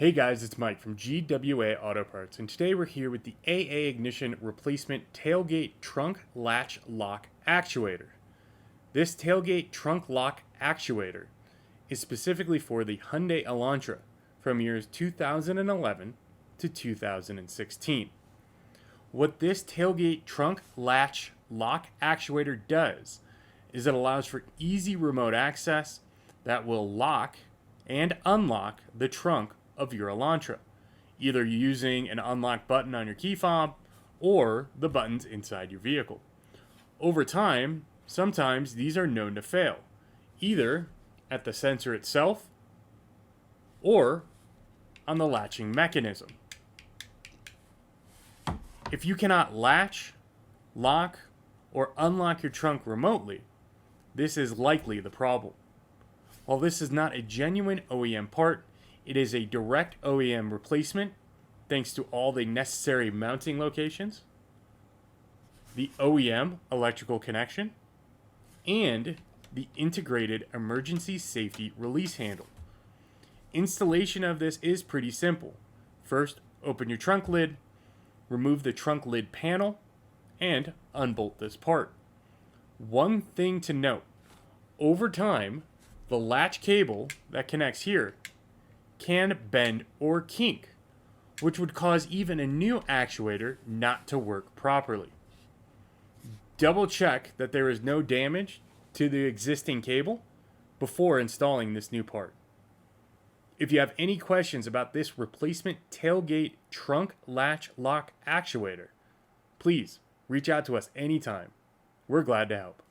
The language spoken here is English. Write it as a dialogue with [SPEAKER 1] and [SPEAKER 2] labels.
[SPEAKER 1] Hey guys, it's Mike from GWA Auto Parts, and today we're here with the AA Ignition Replacement Tailgate Trunk Latch Lock Actuator. This tailgate trunk lock actuator is specifically for the Hyundai Elantra from years 2011 to 2016. What this tailgate trunk latch lock actuator does is it allows for easy remote access that will lock and unlock the trunk of your Elantra, either using an unlock button on your key fob or the buttons inside your vehicle. Over time, sometimes these are known to fail, either at the sensor itself or on the latching mechanism. If you cannot latch, lock, or unlock your trunk remotely, this is likely the problem. While this is not a genuine OEM part, it is a direct OEM replacement thanks to all the necessary mounting locations, the OEM electrical connection, and the integrated emergency safety release handle. Installation of this is pretty simple. First, open your trunk lid, remove the trunk lid panel, and unbolt this part. One thing to note, over time, the latch cable that connects here can bend or kink, which would cause even a new actuator not to work properly. Double check that there is no damage to the existing cable before installing this new part. If you have any questions about this replacement tailgate trunk latch lock actuator, please reach out to us anytime. We're glad to help.